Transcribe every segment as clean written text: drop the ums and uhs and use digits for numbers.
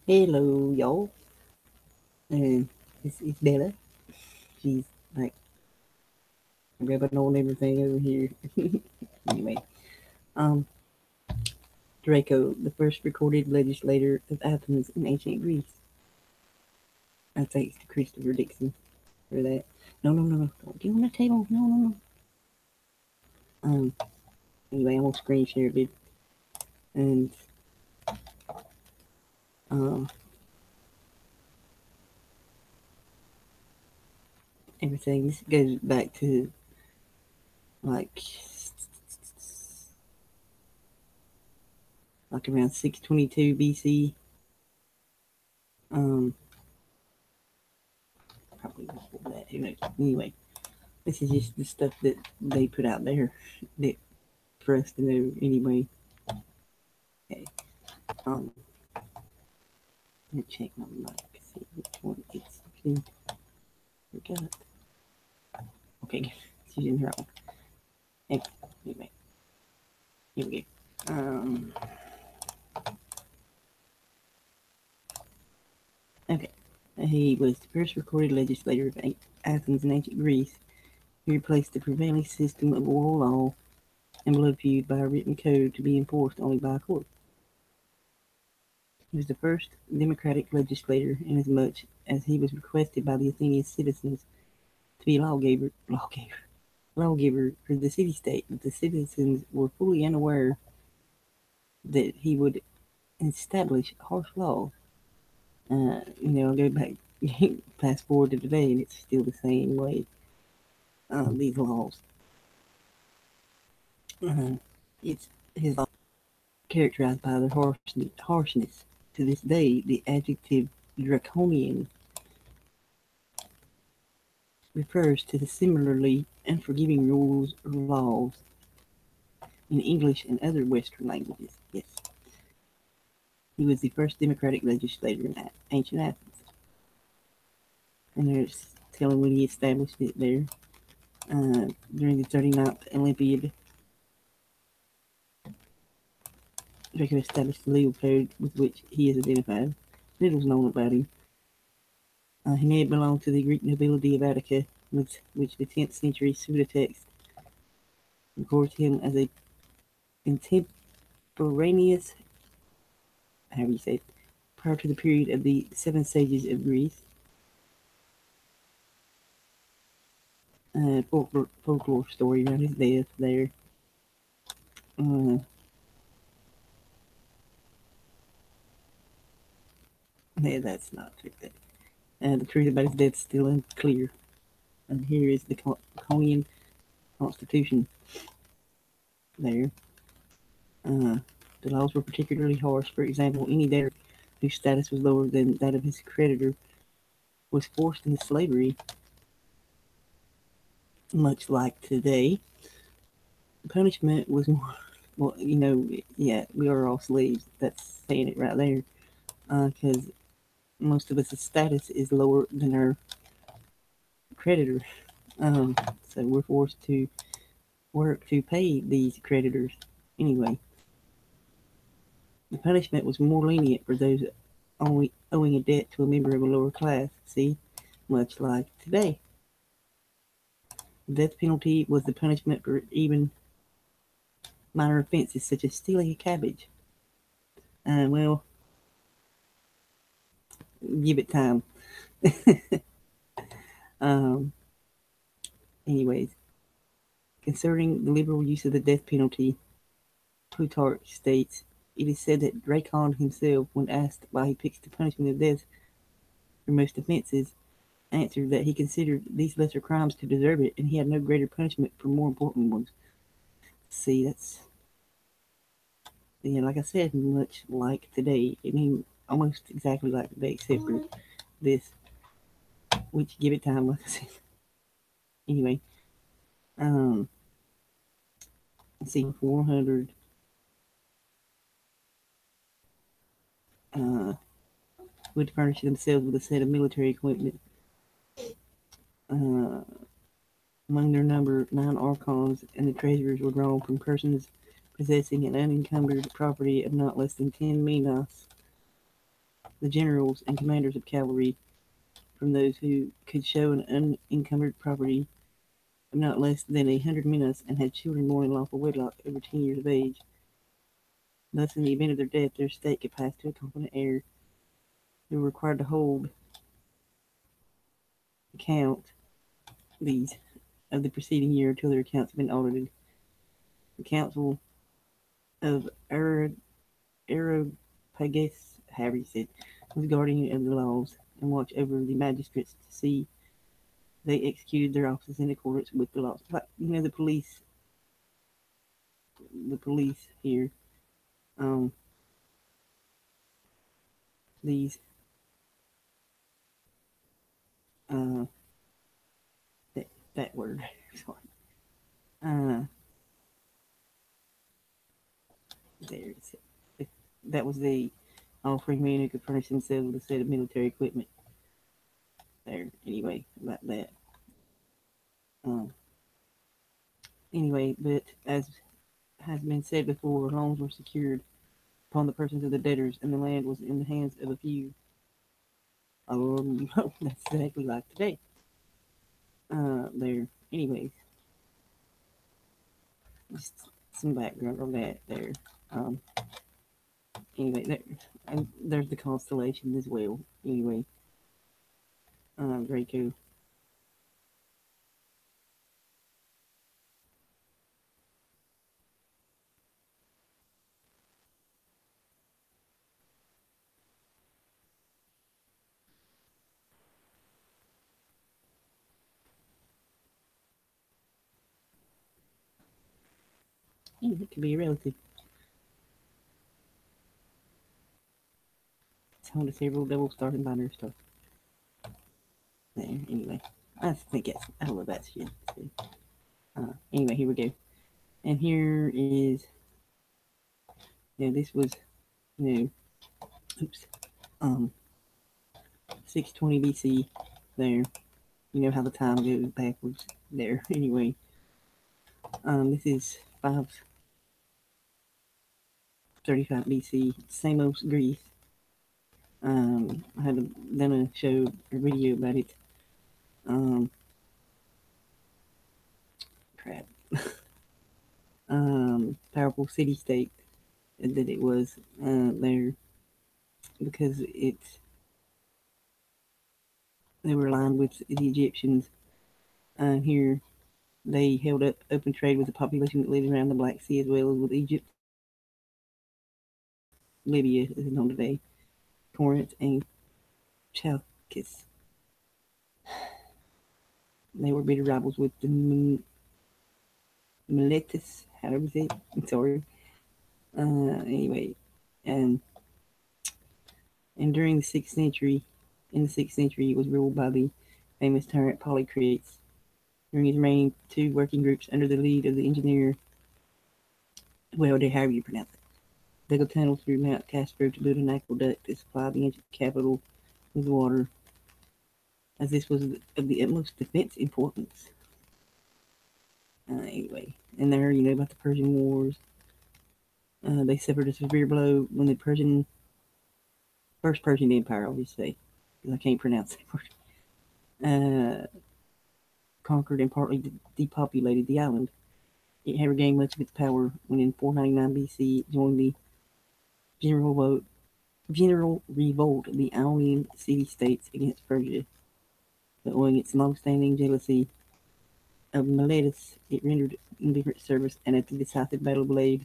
Hello, y'all. This is Bella. She's like rubbing on everything over here. Anyway, um, Draco, the first recorded legislator of Athens in ancient Greece. Thanks to Christopher Dixon for that. No, don't get on the table. No. Anyway, I'm gonna screen share it, and um, everything. This goes back to like around 622 BC. Probably before that. Who knows? Anyway, this is just the stuff that they put out there that for us to know anyway. Okay. Um, let me check my mic. See which one it's okay. Forgot. Okay, she's in her own. Anyway, here we go. Okay. He was the first recorded legislator of Athens in ancient Greece. He replaced the prevailing system of oral law and was viewed by a written code to be enforced only by a court. He was the first democratic legislator inasmuch as he was requested by the Athenian citizens to be lawgiver for the city-state, but the citizens were fully unaware that he would establish harsh laws. Go back, fast forward to today, and it's still the same way. These laws. It's his law characterized by their harshness. To this day, the adjective draconian refers to the similarly unforgiving rules or laws in English and other Western languages. Yes. He was the first democratic legislator in ancient Athens. And there's telling when he established it there. During the 39th Olympiad, Draco established the legal code with which he is identified. Little's known about him. He may have belonged to the Greek nobility of Attica, which the 10th century pseudotext records him as a contemporaneous, however you say it, prior to the period of the Seven Sages of Greece. Folklore story around his death there. Yeah, that's not true. The truth about his death is still unclear. And here is the Draconian Constitution. There. The laws were particularly harsh. For example, any debtor whose status was lower than that of his creditor was forced into slavery. Much like today, the punishment was more. Well, yeah, we are all slaves. That's saying it right there. Because most of us' status is lower than our creditor. So we're forced to work to pay these creditors anyway. The punishment was more lenient for those only owing a debt to a member of a lower class. See, much like today. The death penalty was the punishment for even minor offenses such as stealing a cabbage. Well, give it time. Anyways, concerning the liberal use of the death penalty, Plutarch states, it is said that Draco himself, when asked why he picks the punishment of death for most offenses, answered that he considered these lesser crimes to deserve it, and he had no greater punishment for more important ones. See, that's, yeah, like I said, much like today. I mean, almost exactly like today, except for this, which give it time, like I said. Anyway, let's see, 400. Would furnish themselves with a set of military equipment. Among their number, 9 archons and the treasurers were drawn from persons possessing an unencumbered property of not less than 10 minas. the generals and commanders of cavalry from those who could show an unencumbered property of not less than 100 minas and had children born in lawful wedlock over 10 years of age. Thus, in the event of their death, their estate could pass to a competent heir. They were required to hold account these of the preceding year until their accounts had been audited. The Council of Areopagus, however you said, was guardian of the laws and watched over the magistrates to see they executed their offices in accordance with the laws. Like, you know, the police here, these, that word, sorry. There, that was the all free men who could furnish themselves with a set of military equipment. There, anyway, about that. Anyway, but as has been said before, loans were secured upon the persons of the debtors, and the land was in the hands of a few. That's exactly like today. There. Anyways, just some background on that there. Anyway, there, and there's the constellation as well. Anyway, Draco. It could be a relative. It's home to several double stars and binary stars. There, anyway. I think it's, I don't know about shit. Anyway, here we go. And here is, this was, oops, 620 BC there. You know how the time goes backwards there. Anyway, this is 535 BC, Samos, Greece. I had done a show, a video about it. Crap. Powerful city-state that it was there because they were aligned with the Egyptians. Here, they held up open trade with the population that lived around the Black Sea as well as with Egypt, Libya, as known today, Corinth, and Chalkis. They were bitter rivals with the Miletus, however you say it. I'm sorry. Anyway, and during the 6th century, it was ruled by the famous tyrant Polycrates. During his reign, 2 working groups under the lead of the engineer, however you pronounce it, dug a tunnel through Mount Castro to build an aqueduct to supply the ancient capital with water, as this was of the utmost defense importance. Anyway, and there, about the Persian Wars. They suffered a severe blow when the First Persian Empire, I'll just say, because I can't pronounce that word, conquered and partly depopulated the island. It had regained much of its power when in 499 BC it joined the general revolt of the Ionian city-states against Persia. But owing its long-standing jealousy of Miletus, it rendered indifferent service, and at the decisive Battle of Lade,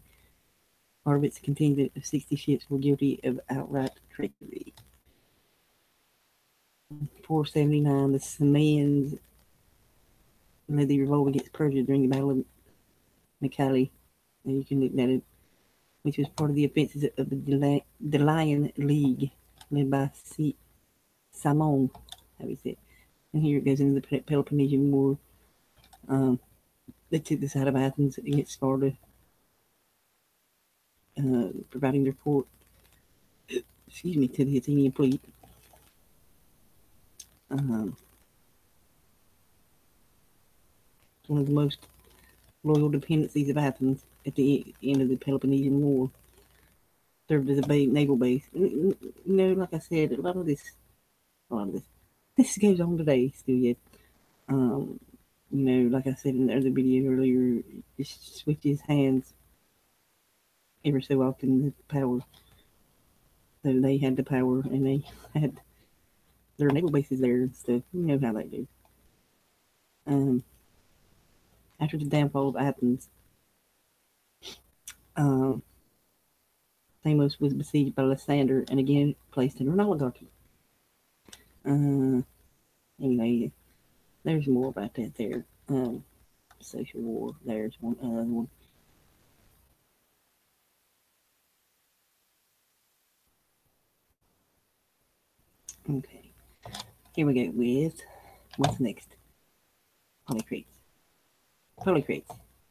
part of its contingent of 60 ships were guilty of outright treachery. 479, the Samaeans led the revolt against Persia during the Battle of Mycale, and you can look at it, which was part of the offenses of the Delian League, led by Samos, how we say it. And here it goes into the Peloponnesian War. They took the side of Athens against Sparta, providing their port, to the Athenian fleet. It's one of the most loyal dependencies of Athens at the end of the Peloponnesian War. served as a naval base. You know, like I said, a lot of this goes on today still yet. You know, like I said in the other video earlier, it switches hands every so often, the power. So they had the power and they had their naval bases there and stuff. You know how they do. After the downfall of Athens, Samos was besieged by Lysander and again placed under an oligarchy. Anyway, there's more about that there. Social war, there's one other one. Okay, here we go with what's next? Polycrates.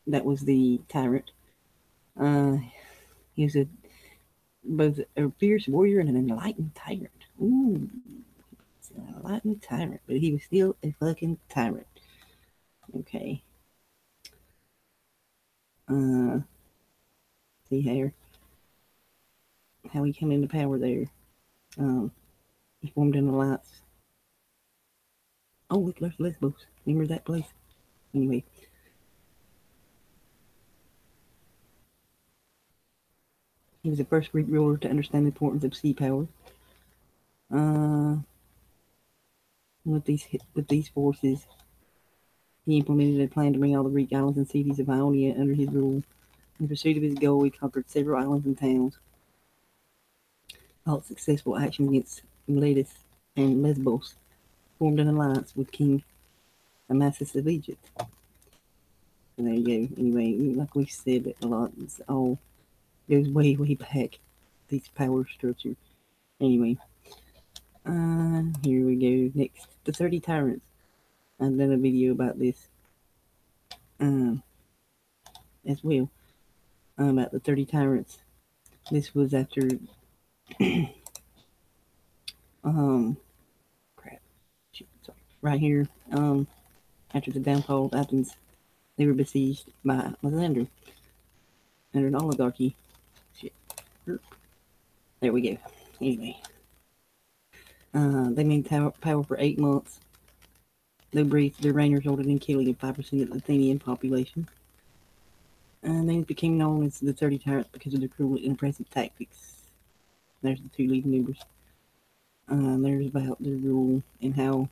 That was the tyrant. He was both a fierce warrior and an enlightened tyrant. Ooh, an enlightened tyrant, but he was still a fucking tyrant. Okay. See here how he came into power there. He formed an alliance. Oh, look, there's Lesbos. Remember that place? Anyway. He was the first Greek ruler to understand the importance of sea power. With these forces, he implemented a plan to bring all the Greek islands and cities of Ionia under his rule. In pursuit of his goal, he conquered several islands and towns. All successful action against Miletus and Lesbos formed an alliance with King Amasis of Egypt. So there you go. Anyway, like we said a lot, it's all goes way, way back, these power structure. Anyway, here we go. Next, the 30 Tyrants. I've done a video about this as well, about the 30 Tyrants. This was after, right here, after the downfall of Athens, they were besieged by Lysander under an oligarchy. Shit. There we go. Anyway, they maintained power for 8 months. Though brief, their reign resulted in killing of 5% of the Athenian population. And they became known as the 30 Tyrants because of their cruel and oppressive tactics. There's the 2 lead members. There's about their rule and how.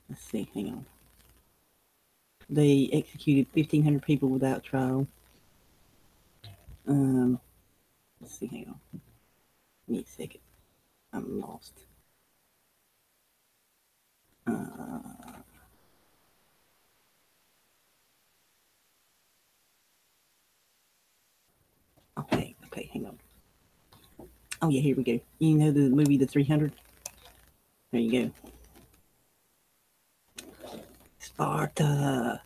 Let's see, hang on. They executed 1,500 people without trial. Let's see, hang on. Give me a second. I'm lost. Okay, hang on. Oh yeah, here we go. You know the movie The 300? There you go. Sparta.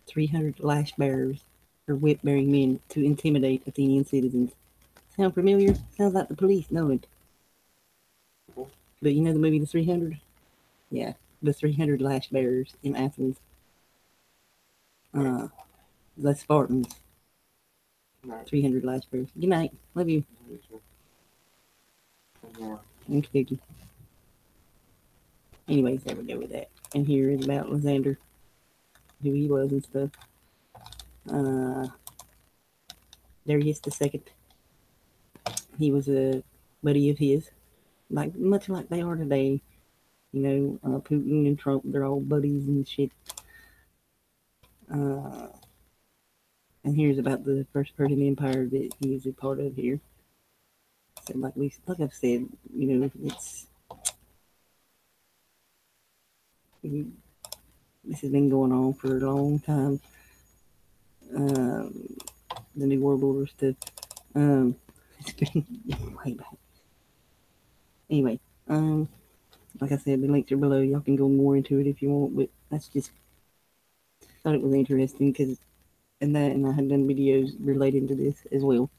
300 lash bearers or whip-bearing men to intimidate Athenian citizens. Sound familiar? Sounds like the police know it. But you know the movie The 300? Yeah, the 300 lash bearers in Athens. The Spartans. 300 lash bearers. Good night. Love you. Thanks, Vicky. Anyways, there we go with that. And here is about Lysander, who he was and stuff. Darius II. He was a buddy of his, much like they are today. You know, Putin and Trump, they're all buddies and shit. And here's about the first Persian Empire that he was a part of here. So like I've said, you know, this has been going on for a long time. The New World Order stuff. It's been way back. Anyway, like I said, the links are below. Y'all can go more into it if you want, but that's just thought it was interesting because and I had done videos relating to this as well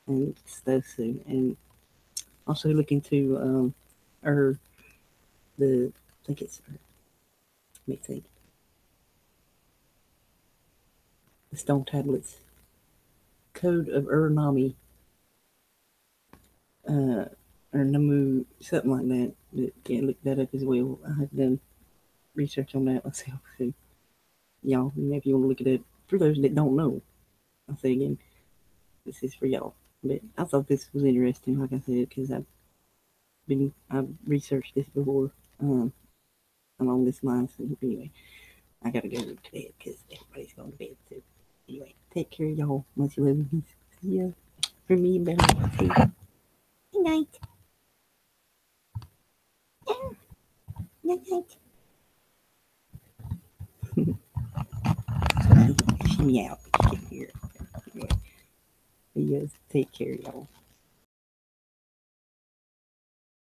and stuff. So and also look into I think it's let me think. the stone tablets. Code of Urnami. Or Namu, something like that. Yeah, look that up as well. I have done research on that myself. So, y'all, if you want to look it up, for those that don't know, I'll say again, this is for y'all. But I thought this was interesting, like I said, because I've researched this before along this line. So anyway, I gotta go to bed because everybody's going to bed. So anyway, take care, y'all. Much love. See ya. For me, better. See ya. Good night. Good night. She meow. She can hear. Anyway, you guys take care, y'all.